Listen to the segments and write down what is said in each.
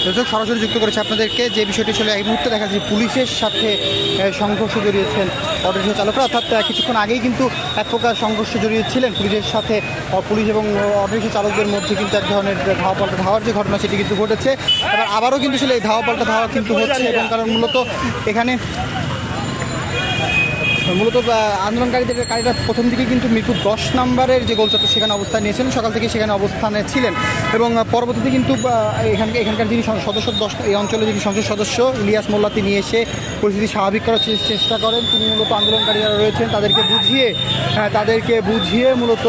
দর্শক সরাসরি যুক্ত করেছে আপনাদেরকে যে বিষয়টি ছিল এই মুহূর্তে দেখা যাচ্ছে পুলিশের সাথে সংঘর্ষ জড়িয়েছেন অটোরিকশা চালকরা, অর্থাৎ কিছুক্ষণ আগেই কিন্তু এক প্রকার সংঘর্ষ জড়িয়েছিলেন পুলিশের সাথে, পুলিশ এবং অটোরিকশা চালকদের মধ্যে কিন্তু এক ধরনের ধাওয়া পাল্টা ধাওয়ার যে ঘটনা সেটি কিন্তু ঘটেছে। এবার আবারও কিন্তু ছিল এই ধাওয়া পাল্টা ধাওয়া কিন্তু হচ্ছে, এবং কারণ মূলত এখানে আন্দোলনকারীরা প্রথম দিকে কিন্তু মিরপুর 10 নম্বরের যে গোলচত্বর সেখানে অবস্থান নিয়েছিলেন, সকাল থেকে সেখানে অবস্থানে ছিলেন, এবং পরবর্তীতে কিন্তু এখানকার যিনি সদস্য এই অঞ্চলের যিনি সংসদ সদস্য ইলিয়াস মোল্লা তিনি এসে পরিস্থিতি স্বাভাবিক করার চেষ্টা করেন। তিনি মূলত আন্দোলনকারী যারা রয়েছেন তাদেরকে বুঝিয়ে মূলত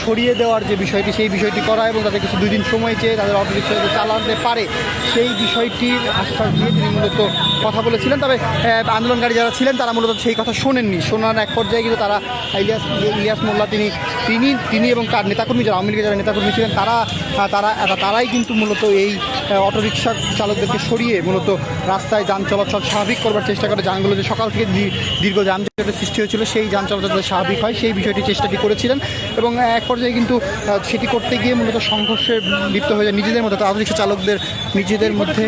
সরিয়ে দেওয়ার যে বিষয়টি সেই বিষয়টি করা, এবং তাদের কিছু 2 দিন সময় চেয়ে তাদের অটোরিকশা চালাতে পারে সেই বিষয়টির আশ্বাস দিয়ে তিনি মূলত কথা বলেছিলেন। তবে আন্দোলনকারী যারা ছিলেন তারা মূলত সেই কথা শোনার এক পর্যায়ে কিন্তু তারা ইলিয়াস মোল্লা তিনি এবং তার নেতাকর্মী যারা আওয়ামী লীগের যারা নেতাকর্মী ছিলেন তারাই কিন্তু মূলত এই অটোরিকশা চালকদেরকে সরিয়ে মূলত রাস্তায় যান চলাচল স্বাভাবিক করবার চেষ্টা করে। যানগুলো যে সকাল থেকে দীর্ঘ যানজটের সৃষ্টি হয়েছিল সেই যান চলাচল স্বাভাবিক হয় সেই বিষয়টি চেষ্টাটি করেছিলেন, এবং এক পর্যায়ে কিন্তু সেটি করতে গিয়ে মূলত সংঘর্ষে লিপ্ত হয়ে যায় নিজেদের মধ্যে, অটোরিকশা চালকদের নিজেদের মধ্যে।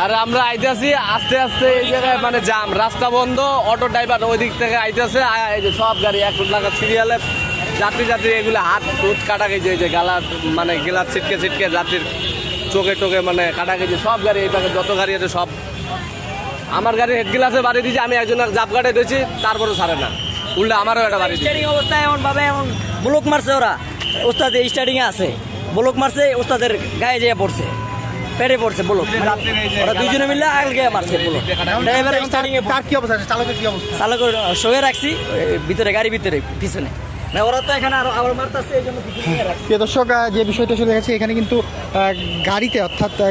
আর আমরা আইতেছি আস্তে আস্তে এই জায়গায় মানে জাম, রাস্তা বন্ধ, অটো ড্রাইভার ওই দিক থেকে আইতেছে, এই যে সব গাড়ি 1 ফুট লাগা সিরিয়ালে যাত্রী এগুলো হাত টুট কাটা গেছে, এই যে গালা মানে গেলার ছিটকে যাত্রীর চোখে মানে কাটা গেছে সব গাড়ি, এই পাশে যত গাড়ি আছে সব। আমার গাড়ি হেড গ্লাসে বাড়ি দিয়েছি, আমি একজনের জাপ কাটে দিয়েছি, তারপরে ছাড়ে না, উল্টা আমারও একটা বাড়ি স্টার্টিং অবস্থায় এমনভাবে ব্লক মারছে ওরা, ওস্তাদ স্টার্টিংয়ে আছে ব্লক মারছে, ওস্তাদের গায়ে যেয়ে পড়ছে, পেটে পড়ছে ব্লক, ওরা দুজনে মিলে আগে মারছে ব্লক। ড্রাইভার স্টার্টিংয়ে তার কি অবস্থা, চালকের কি অবস্থা? চালকের শোয়ে রাখছি ভিতরে, গাড়ির ভিতরে পিছনে, ওরা তো এখানে আবার মারতেছে এই জন্য। দর্শক যে বিষয়টা চলে গেছে এখানে কিন্তু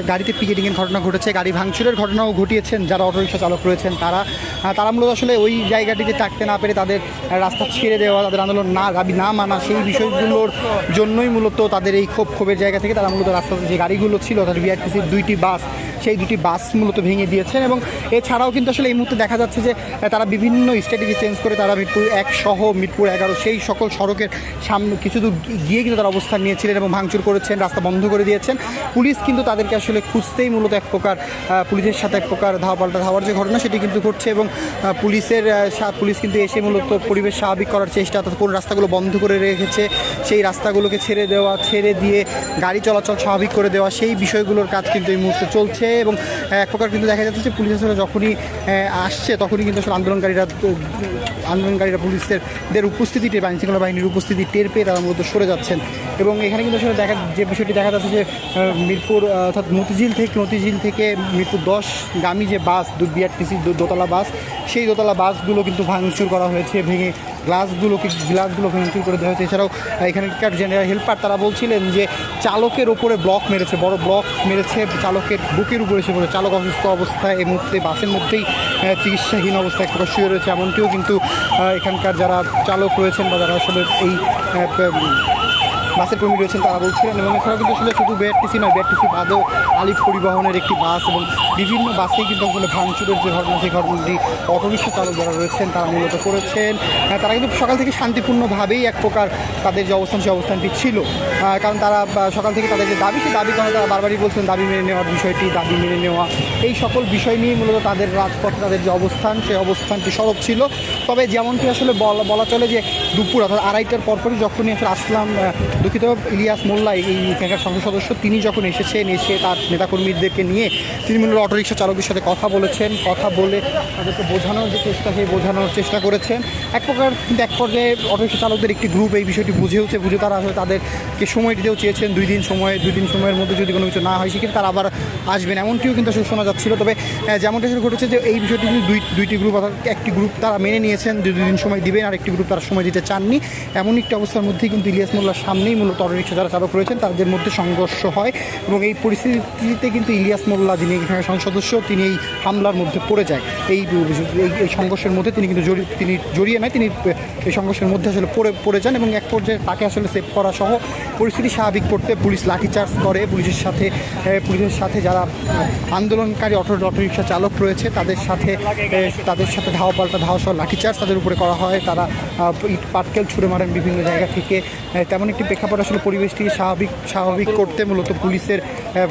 গাড়িতে পিকেটিংয়ের ঘটনা ঘটেছে, গাড়ি ভাঙচুরের ঘটনাও ঘটিয়েছেন যারা অটোরিকশা চালক রয়েছেন তারা মূলত আসলে ওই জায়গাটিতে থাকতে না পেরে তাদের রাস্তা ছেড়ে দেওয়া, তাদের আন্দোলন দাবি না মানা সেই বিষয়গুলোর জন্যই মূলত তাদের এই ক্ষোভের জায়গা থেকে তারা মূলত রাস্তাতে যে গাড়িগুলো ছিল তাদের বিআরটিসির 2টি বাস, সেই 2টি বাস মূলত ভেঙে দিয়েছেন। এবং এছাড়াও কিন্তু আসলে এই মুহূর্তে দেখা যাচ্ছে যে তারা বিভিন্ন স্ট্র্যাটেজি চেঞ্জ করে তারা মিরপুর 1 সহ মিরপুর 11 সেই সকল সড়কের সামনে কিছু দূর গিয়ে কিন্তু তারা অবস্থান নিয়েছিলেন এবং ভাঙচুর করেছেন, রাস্তা বন্ধ করে দিয়েছেন। পুলিশ কিন্তু তাদেরকে আসলে খুঁজতেই মূলত এক প্রকার পুলিশের সাথে এক প্রকার ধাওয়ার যে ঘটনা সেটি কিন্তু ঘটছে, এবং পুলিশ কিন্তু এসে মূলত পরিবেশ স্বাভাবিক করার চেষ্টা, অর্থাৎ কোন রাস্তাগুলো বন্ধ করে রেখেছে সেই রাস্তাগুলোকে ছেড়ে দিয়ে গাড়ি চলাচল স্বাভাবিক করে দেওয়া, সেই বিষয়গুলোর কাজ কিন্তু এই মুহূর্তে চলছে। এবং এক প্রকার কিন্তু দেখা যাচ্ছে যে পুলিশ আসলে যখনই আসছে তখনই কিন্তু আসলে আন্দোলনকারীরা পুলিশদের উপস্থিতিতে আইনশৃঙ্খলা বাহিনীর উপস্থিতি টের পেয়ে তারা মূলত সরে যাচ্ছেন। এবং এখানে কিন্তু আসলে যে বিষয়টি দেখা যাচ্ছে যে মিরপুর অর্থাৎ মতিঝিল থেকে মিরপুর 10 গামী যে বাস বিআরটিসি দোতলা বাস, সেই দোতলা বাসগুলো কিন্তু ভাঙচুর করা হয়েছে, ভেঙে গ্লাসগুলো ভাঙচুর করে দেওয়া হয়েছে। এছাড়াও এখানকার জেনারেল হেল্পার তারা বলছিলেন যে চালকের ওপরে বড় ব্লক মেরেছে, চালকের বুকের উপরে এসে পড়ে, চালক অসুস্থ অবস্থায় এই মুহূর্তে বাসের মধ্যেই চিকিৎসাহীন অবস্থায় প্রকাশ শুয়ে রয়েছে, এমনটিও কিন্তু এখানকার যারা চালক রয়েছেন বা যারা আসলে এই বাসের কর্মী রয়েছেন তারা বলছিলেন। এবং এছাড়াও কিন্তু আসলে শুধু বিআরটিসি নয়, বিআরটিসি বাদেও আলিফ পরিবহনের একটি বাস এবং বিভিন্ন বাসেই কিন্তু আসলে ভাঙচুরের যে ঘটনা সেই ঘটনাটি অটোরিকশা চালক যারা রয়েছেন তারা মূলত করেছেন। তারা কিন্তু সকাল থেকে শান্তিপূর্ণভাবেই এক প্রকার তাদের যে অবস্থান সেই অবস্থানটি ছিল, কারণ তারা সকাল থেকে তাদের যে দাবি সেই দাবি করে তারা বারবারই বলছেন দাবি মেনে নেওয়া এই সকল বিষয় নিয়ে মূলত তাদের রাজপথে তাদের যে অবস্থান সেই অবস্থানটি সরব ছিল। তবে যেমনটি আসলে বলা চলে যে দুপুর অর্থাৎ 2:30টার পরপরই যখনই আসলে দুঃখিত ইলিয়াস মোল্লা এই এখানকার সংসদ সদস্য তিনি যখন এসে তার নেতাকর্মীদেরকে নিয়ে তিনি মূলত অটোরিকশা চালকের সাথে কথা বলে তাদেরকে বোঝানোর চেষ্টা করেছেন। এক পর্যায়ে অটোরিকশা চালকদের একটি গ্রুপ এই বিষয়টি বুঝে তারা আসলে তাদেরকে সময় দিতেও চেয়েছেন, 2 দিন সময়ের মধ্যে যদি কোনো কিছু না হয় সেক্ষেত্রে তারা আবার আসবেন, এমনটিও কিন্তু আসলে শোনা যাচ্ছিল। তবে যেমনটা আসলে ঘটেছে যে এই বিষয়টি কিন্তু দুইটি গ্রুপ, অর্থাৎ একটি গ্রুপ তারা মেনে নিয়েছেন 2 দিন সময় দিবেন, আর একটি গ্রুপ তারা সময় দিতে দিতে চাননি। এমন একটি অবস্থার মধ্যেই কিন্তু ইলিয়াস মোল্লার সামনেই মূলত অটোরিকশা যারা চালক রয়েছেন তাদের মধ্যে সংঘর্ষ হয় এবং এই পরিস্থিতিতে কিন্তু ইলিয়াস মোল্লা যিনি এখানে সংসদ সদস্য তিনি এই হামলার মধ্যে পড়ে যায়। এই সংঘর্ষের মধ্যে তিনি কিন্তু জড়িয়ে নয়, তিনি এই সংঘর্ষের মধ্যে আসলে পড়ে যান এবং এক পর্যায়ে তাকে আসলে সেভ করা সহ পরিস্থিতি স্বাভাবিক করতে পুলিশ লাঠিচার্জ করে। পুলিশের সাথে যারা আন্দোলনকারী অটোরিকশা চালক রয়েছে তাদের সাথে ধাওয়া পাল্টা ধাওয়া সহ লাঠিচার্জ তাদের উপরে করা হয়। তারা ইট পাটকেল ছুঁড়ে মারেন বিভিন্ন জায়গা থেকে। তেমন একটি প্রেক্ষাপট আসলে পরিবেশটি স্বাভাবিক করতে মূলত পুলিশের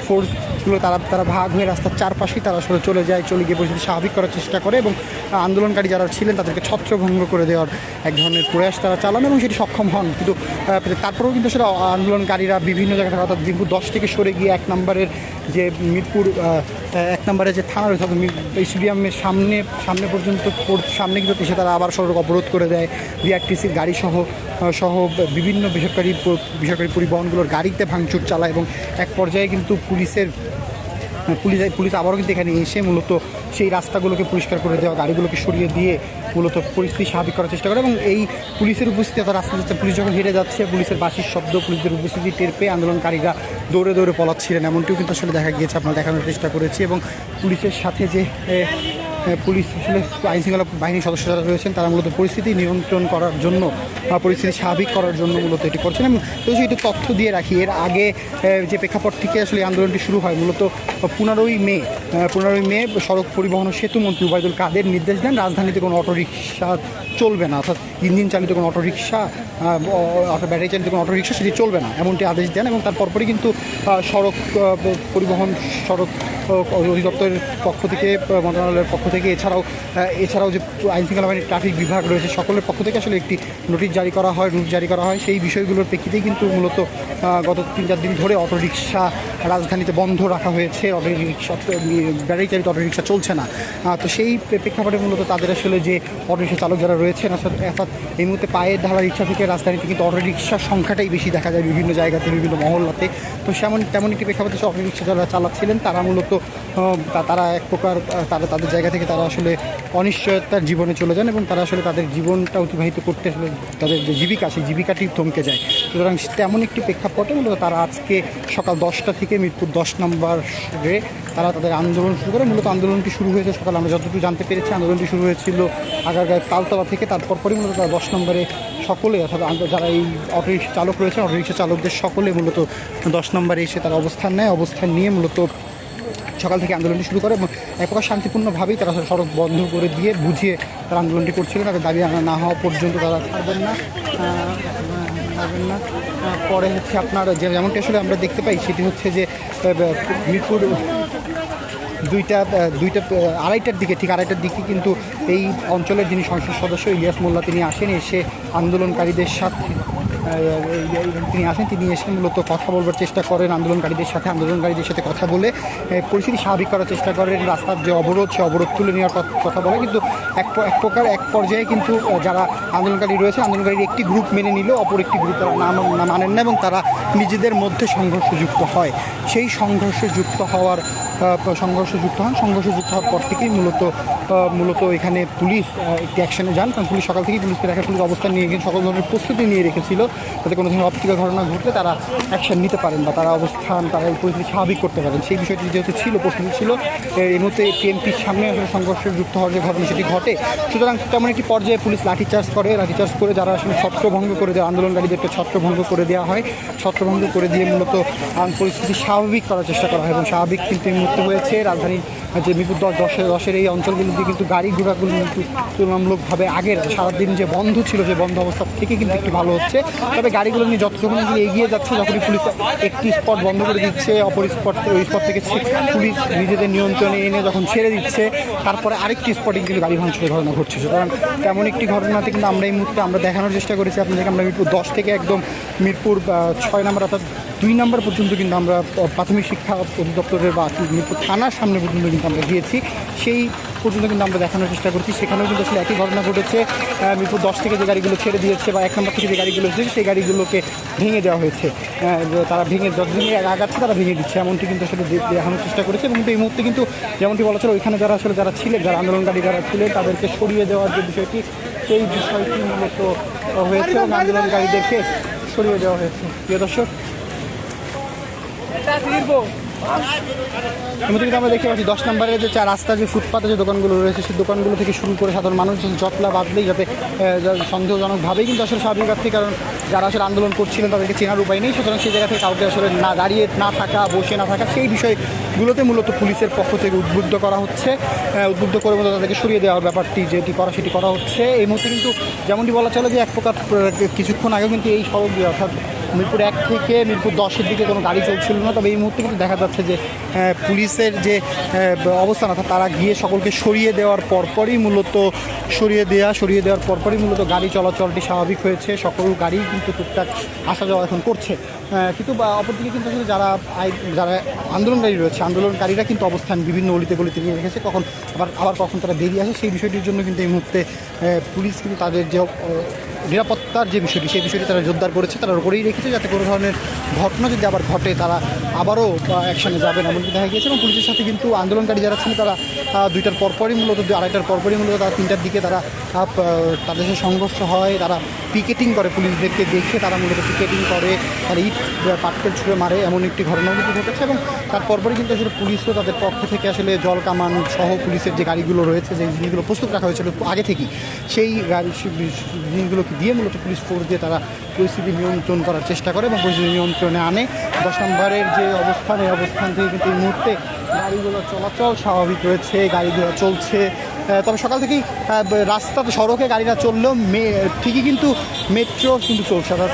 ফোর্সগুলো তারা ভাগ হয়ে রাস্তার চারপাশেই তারা আসলে চলে গিয়ে পরিস্থিতি স্বাভাবিক করার চেষ্টা করে এবং আন্দোলনকারী যারা ছিলেন তাদেরকে ছত্রভঙ্গ করে দেওয়ার এক ধরনের প্রয়াস তারা চালান এবং সেটি সক্ষম হন। কিন্তু তারপরেও কিন্তু আসলে আন্দোলনকারীরা বিভিন্ন জায়গা থেকে অর্থাৎ মিরপুর 10 থেকে সরে গিয়ে 1 নম্বরের যে মিরপুর 1 নম্বরের যে থানা রয়েছে স্টেডিয়ামের সামনে পর্যন্ত সামনে কিন্তু এসে তারা আবার সড়ক অবরোধ করে দেয়। বিআরটিসির গাড়ি সহ বিভিন্ন বেসরকারি পরিবহনগুলোর গাড়িতে ভাঙচুর চালায় এবং এক পর্যায়ে কিন্তু পুলিশ আবারও কিন্তু এখানে এসে মূলত সেই রাস্তাগুলোকে পরিষ্কার করে দেওয়া, গাড়িগুলোকে সরিয়ে দিয়ে মূলত পরিস্থিতি স্বাভাবিক করার চেষ্টা করে এবং এই পুলিশের উপস্থিতি অর্থাৎ রাস্তা পুলিশ যখন হেঁটে যাচ্ছে পুলিশের বাঁশির শব্দ, পুলিশের উপস্থিতি টের পেয়ে আন্দোলনকারীরা দৌড়ে পলাচ্ছিলেন এমনটিও কিন্তু আসলে দেখা গিয়েছে, আমরা দেখানোর চেষ্টা করেছি। এবং পুলিশের সাথে যে পুলিশ আসলে আইনশৃঙ্খলা বাহিনীর সদস্য যারা রয়েছেন তারা মূলত পরিস্থিতি নিয়ন্ত্রণ করার জন্য পরিস্থিতি স্বাভাবিক করার জন্য মূলত এটি করছেন। এবং তো একটু তথ্য দিয়ে রাখি, এর আগে যে প্রেক্ষাপট থেকে আসলে আন্দোলনটি শুরু হয় মূলত 15ই মে সড়ক পরিবহন ও সেতুমন্ত্রী ওবায়দুল কাদের নির্দেশ দেন রাজধানীতে কোনো অটোরিকশা চলবে না, অর্থাৎ ইঞ্জিন চালিত কোনো অটোরিকশা ব্যাটারি চালিত কোনো অটোরিকশা সেটি চলবে না এমনটি আদেশ দেন। এবং তার পরপরই কিন্তু সড়ক অধিদপ্তরের পক্ষ থেকে, মন্ত্রণালয়ের পক্ষ থেকে এছাড়াও যে আইনশৃঙ্খলা বাহিনীর ট্রাফিক বিভাগ রয়েছে সকলের পক্ষ থেকে আসলে একটি নোটিশ জারি করা হয়। সেই বিষয়গুলোর প্রেক্ষিতেই কিন্তু মূলত গত 3-4 দিন ধরে অটোরিকশা রাজধানীতে বন্ধ রাখা হয়েছে, ব্যাটারি চালিত অটোরিকশা চলছে না। তো সেই প্রেক্ষাপটে মূলত তাদের আসলে যে অটোরিকশা চালক যারা রয়েছেন অর্থাৎ এই মুহূর্তে পায়ের ঢালা রিক্সা থেকে রাজধানীতে কিন্তু অটোরিকশার সংখ্যাটাই বেশি দেখা যায় বিভিন্ন জায়গাতে, বিভিন্ন মহল্লাতে। তো তেমন একটি প্রেক্ষাপটে অটোরিকশা যারা চালাচ্ছিলেন তারা মূলত তারা এক প্রকার তাদের জায়গা থেকে তারা আসলে অনিশ্চয়তার জীবনে চলে যান এবং তারা আসলে তাদের জীবনটা অতিবাহিত করতে আসলে তাদের যে জীবিকা সেই জীবিকাটি থমকে যায়। সুতরাং তেমন একটি প্রেক্ষাপটে মূলত তারা আজকে সকাল 10টা থেকে মিরপুর 10 নম্বরে তারা তাদের আন্দোলন শুরু করে। মূলত আন্দোলনটি শুরু হয়েছে সকাল, আমরা যতটুকু জানতে পেরেছি আন্দোলনটি শুরু হয়েছিল আগারগাঁয়ের তালতলা থেকে। তারপর মূলত তারা 10 নম্বরে সকলে অর্থাৎ যারা এই অটোরিকশা চালক রয়েছেন অটোরিকশা চালকদের সকলে মূলত 10 নম্বরে এসে তারা অবস্থান নিয়ে মূলত সকাল থেকে আন্দোলনটি শুরু করে এবং এক প্রকার শান্তিপূর্ণভাবেই তারা সড়ক বন্ধ করে দিয়ে বুঝিয়ে তারা আন্দোলনটি করছিলেন। তাদের দাবি না হওয়া পর্যন্ত তারা ছাড়বেন না। পরে হচ্ছে আপনার যেমনটি আসলে আমরা দেখতে পাই সেটি হচ্ছে যে মিরপুর আড়াইটার দিকে কিন্তু এই অঞ্চলের যিনি সংসদ সদস্য ইলিয়াস মোল্লা তিনি আসেন, এসে আন্দোলনকারীদের সাথে তিনি এসে মূলত কথা বলবার চেষ্টা করেন আন্দোলনকারীদের সাথে কথা বলে পরিস্থিতি স্বাভাবিক করার চেষ্টা করেন। রাস্তার যে অবরোধ সে অবরোধ তুলে নেওয়ার কথা বলে, কিন্তু এক পর্যায়ে কিন্তু যারা আন্দোলনকারী রয়েছে আন্দোলনকারীর একটি গ্রুপ মেনে নিল, অপর একটি গ্রুপ তারা মানেন না এবং তারা নিজেদের মধ্যে সংঘর্ষযুক্ত হয়। সেই সংঘর্ষযুক্ত হওয়ার পর থেকেই মূলত এখানে পুলিশ একটি অ্যাকশনে যান, কারণ পুলিশ সকাল থেকেই পুলিশ অবস্থান নিয়ে গিয়ে সকল ধরনের প্রস্তুতি নিয়ে রেখেছিল যাতে কোনো ধরনের অপ্রীতিকর ঘটনা ঘটলে তারা অ্যাকশন নিতে পারেন বা তারা এই পরিস্থিতি স্বাভাবিক করতে পারেন। সেই বিষয়টি যেহেতু প্রস্তুতি ছিল, এই মুহূর্তে টিএমপির সামনে আসলে সংঘর্ষযুক্ত হওয়ার যে ঘটনা সেটি ঘটে। সুতরাং তেমন একটি পর্যায়ে পুলিশ লাঠিচার্জ করে যারা আসলে ছত্রভঙ্গ করে দেওয়া আন্দোলনকারীদেরকে ছত্রভঙ্গ করে দেওয়া হয়, ছত্রভঙ্গ করে দিয়ে মূলত পরিস্থিতি স্বাভাবিক করার চেষ্টা করা হয় এবং স্বাভাবিক কিন্তু এই মুহূর্তে হয়েছে। রাজধানীর যে মিরপুর 10-এর এই অঞ্চলগুলিতে কিন্তু গাড়ি ঘোড়াগুলো কিন্তু তুলনামূলকভাবে আগের সারাদিন যে বন্ধ ছিল সেই বন্ধ অবস্থা থেকে কিন্তু একটু ভালো হচ্ছে। তবে গাড়িগুলো নিয়ে যখন এগিয়ে যাচ্ছে, যখনই পুলিশ একটি স্পট বন্ধ করে দিচ্ছে, ওই স্পট থেকে পুলিশ নিজেদের নিয়ন্ত্রণে এনে যখন ছেড়ে দিচ্ছে, তারপরে আরেকটি স্পটে কিন্তু গাড়ি ভাঙচুরের ঘটনা ঘটছে। সুতরাং তেমন একটি ঘটনাতে কিন্তু আমরা এই মুহূর্তে দেখানোর চেষ্টা করেছি আপনাদেরকে। আমরা মিরপুর 10 থেকে একদম মিরপুর 6 নম্বর অর্থাৎ 2 নম্বর পর্যন্ত কিন্তু আমরা প্রাথমিক শিক্ষা অধিদপ্তরের বা মিরপুর থানার সামনে পর্যন্ত কিন্তু আমরা গিয়েছি। সেই পর্যন্ত কিন্তু আমরা দেখানোর চেষ্টা করছি। সেখানেও কিন্তু আসলে একই ঘটনা ঘটেছে। মিরপুর 10 থেকে যে গাড়িগুলো ছেড়ে দিয়েছে বা 1 নম্বর থেকে যে গাড়িগুলো এসেছে সেই গাড়িগুলোকে ভেঙে দেওয়া হয়েছে। তারা যত ভেঙে আগাচ্ছে তারা ভেঙে দিচ্ছে, এমনটি কিন্তু আসলে দেখানোর চেষ্টা করেছে। এবং এই মুহূর্তে কিন্তু যেমনটি বলা ছিল, ওইখানে যারা ছিলেন, যারা আন্দোলনকারী যারা ছিলেন তাদেরকে সরিয়ে দেওয়ার যে বিষয়টি, সেই বিষয়টি মূলত হয়েছে এবং আন্দোলনকারীদেরকে সরিয়ে দেওয়া হয়েছে। প্রিয় দর্শক, এমনি কিন্তু আমরা দেখতে পাচ্ছি 10 নম্বরের যে রাস্তা, যে ফুটপাতে যে দোকানগুলো রয়েছে সেই দোকানগুলো থেকে শুরু করে সাধারণ মানুষ জটলা বাঁধলেই যাতে সন্দেহজনকভাবেই কিন্তু আসলে স্বাভাবিক আছে, কারণ যারা আসলে আন্দোলন করছিলেন তাদেরকে চেনার উপায় নেই। সুতরাং সেই জায়গা থেকে কাউকে আসলে না দাঁড়িয়ে না থাকা, বসে না থাকা, সেই বিষয়গুলোতে মূলত পুলিশের পক্ষ থেকে উদ্বুদ্ধ করা হচ্ছে। উদ্বুদ্ধ করে মূলত তাদেরকে সরিয়ে দেওয়ার ব্যাপারটি যেটি করা সেটি করা হচ্ছে। এই মুহূর্তে কিন্তু যেমনটি বলা চলে যে এক প্রকার কিছুক্ষণ আগেও কিন্তু এই সড়ক দিয়ে, অর্থাৎ মিরপুর 1 থেকে মিরপুর 10-এর দিকে কোনো গাড়ি চলছিল না। তবে এই মুহূর্তে কিন্তু দেখা যাচ্ছে যে পুলিশের যে অবস্থান, অর্থাৎ তারা গিয়ে সকলকে সরিয়ে দেওয়ার পরপরই মূলত গাড়ি চলাচলটি স্বাভাবিক হয়েছে। সকল গাড়ি কিন্তু টুকটাক আসা যাওয়া এখন করছে। কিন্তু অপরদিকে কিন্তু আসলে যারা আন্দোলনকারী রয়েছে, আন্দোলনকারীরা কিন্তু অবস্থান বিভিন্ন অলিতে গলিতে নিয়ে রেখেছে। আবার কখন তারা বেরিয়ে আসে সেই বিষয়টির জন্য কিন্তু এই মুহূর্তে পুলিশ কিন্তু তাদের যে নিরাপত্তার যে বিষয়টি, সেই বিষয়টি তারা জোরদার করেছে, তারা করেই রেখেছে, যাতে কোনো ধরনের ঘটনা যদি আবার ঘটে তারা আবারও অ্যাকশনে যাবেন এমনকি দেখা গিয়েছে। এবং পুলিশের সাথে কিন্তু আন্দোলনকারী যারা ছিলেন তারা 2টার পরপরই মূলত 2-2:30টার পরপরই মূলত তারা 3টার দিকে তাদের সাথে সংঘর্ষ হয়। তারা পিকেটিং করে, পুলিশদেরকে দেখে তারা মূলত পিকেটিং করে, তারা ইট পাটকেল ছুঁড়ে মারে, এমন একটি ঘটনাও কিন্তু ঘটেছে। এবং তার পরপরই কিন্তু আসলে পুলিশও তাদের পক্ষ থেকে আসলে জল কামান সহ পুলিশের যে গাড়িগুলো রয়েছে, যে জিনিসগুলো প্রস্তুত রাখা হয়েছিল আগে থেকেই, সেই জিনিসগুলোকে দিয়ে মূলত পুলিশ ফোর্স দিয়ে তারা পরিস্থিতি নিয়ন্ত্রণ করার চেষ্টা করে এবং পরিস্থিতি নিয়ন্ত্রণে আনে। 10 নম্বরের যে অবস্থান, এই অবস্থান থেকে কিন্তু এই মুহূর্তে গাড়িগুলো চলাচল স্বাভাবিক রয়েছে, গাড়িগুলো চলছে। তবে সকাল থেকেই রাস্তাতে সড়কে গাড়িটা চললেও ঠিকই কিন্তু মেট্রো কিন্তু চলছে, অর্থাৎ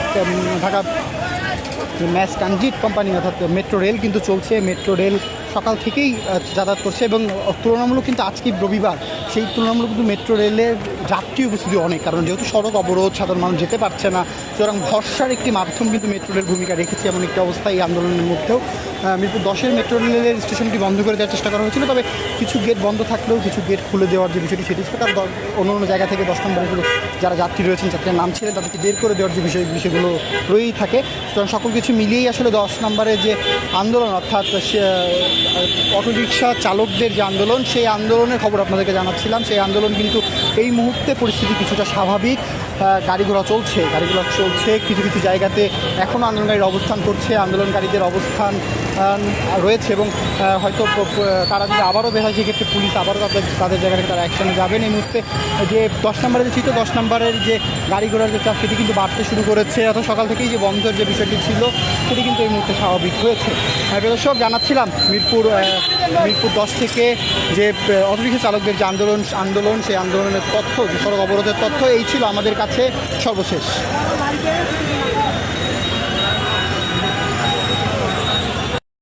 ঢাকা ম্যাস ট্রানজিট কোম্পানি অর্থাৎ মেট্রো রেল কিন্তু চলছে। মেট্রো রেল সকাল থেকেই যাতায়াত করছে এবং তুলনামূলক কিন্তু আজকে রবিবার, সেই তুলনামূলক কিন্তু মেট্রো রেলের যাত্রী উপস্থিতি অনেক, কারণ যেহেতু সড়ক অবরোধ, সাধারণ মানুষ যেতে পারছে না, সুতরাং ভরসার একটি মাধ্যম কিন্তু মেট্রো রেল ভূমিকা রেখেছে। এমন একটি অবস্থা এই আন্দোলনের মধ্যেও মিরপুর 10-এর মেট্রো রেলের স্টেশনটি বন্ধ করে দেওয়ার চেষ্টা করা হয়েছিল। তবে কিছু গেট বন্ধ থাকলেও কিছু গেট খুলে দেওয়ার যে বিষয়টি সেটি ছিল, কারণ অন্য জায়গা থেকে 10 নম্বরের যারা যাত্রী রয়েছেন, যাত্রীরা নামছিলেন, তাদেরকে বের করে দেওয়ার যে বিষয়গুলো রয়েই থাকে। সুতরাং সকল কিছু মিলিয়েই আসলে 10 নম্বরের যে আন্দোলন, অর্থাৎ অটোরিকশা চালকদের যে আন্দোলন, সেই আন্দোলনের খবর আপনাদেরকে জানাচ্ছিলাম। সেই আন্দোলন কিন্তু এই মুহূর্তে পরিস্থিতি কিছুটা স্বাভাবিক। গাড়িঘোড়া চলছে, কিছু কিছু জায়গাতে এখনও আন্দোলনকারীরা অবস্থান করছে, আন্দোলনকারীদের অবস্থান রয়েছে এবং হয়তো তারা যদি আবারও বের হয় সেক্ষেত্রে পুলিশ আবারও তাদের জায়গা থেকে তারা অ্যাকশনে যাবেন। এই মুহূর্তে যে 10 নম্বরের যে 10 নম্বরের যে গাড়িঘোড়ার যে চাপ সেটি কিন্তু বাড়তে শুরু করেছে, অর্থাৎ সকাল থেকেই যে বন্ধের যে বিষয়টি ছিল সেটি কিন্তু এই মুহূর্তে স্বাভাবিক হয়েছে। দর্শক, জানাচ্ছিলাম মিরপুর 10 থেকে যে অটোরিকশা চালকদের যে আন্দোলন সেই আন্দোলনের তথ্য, যে সড়ক অবরোধের তথ্য, এই ছিল আমাদের কাছে সর্বশেষ।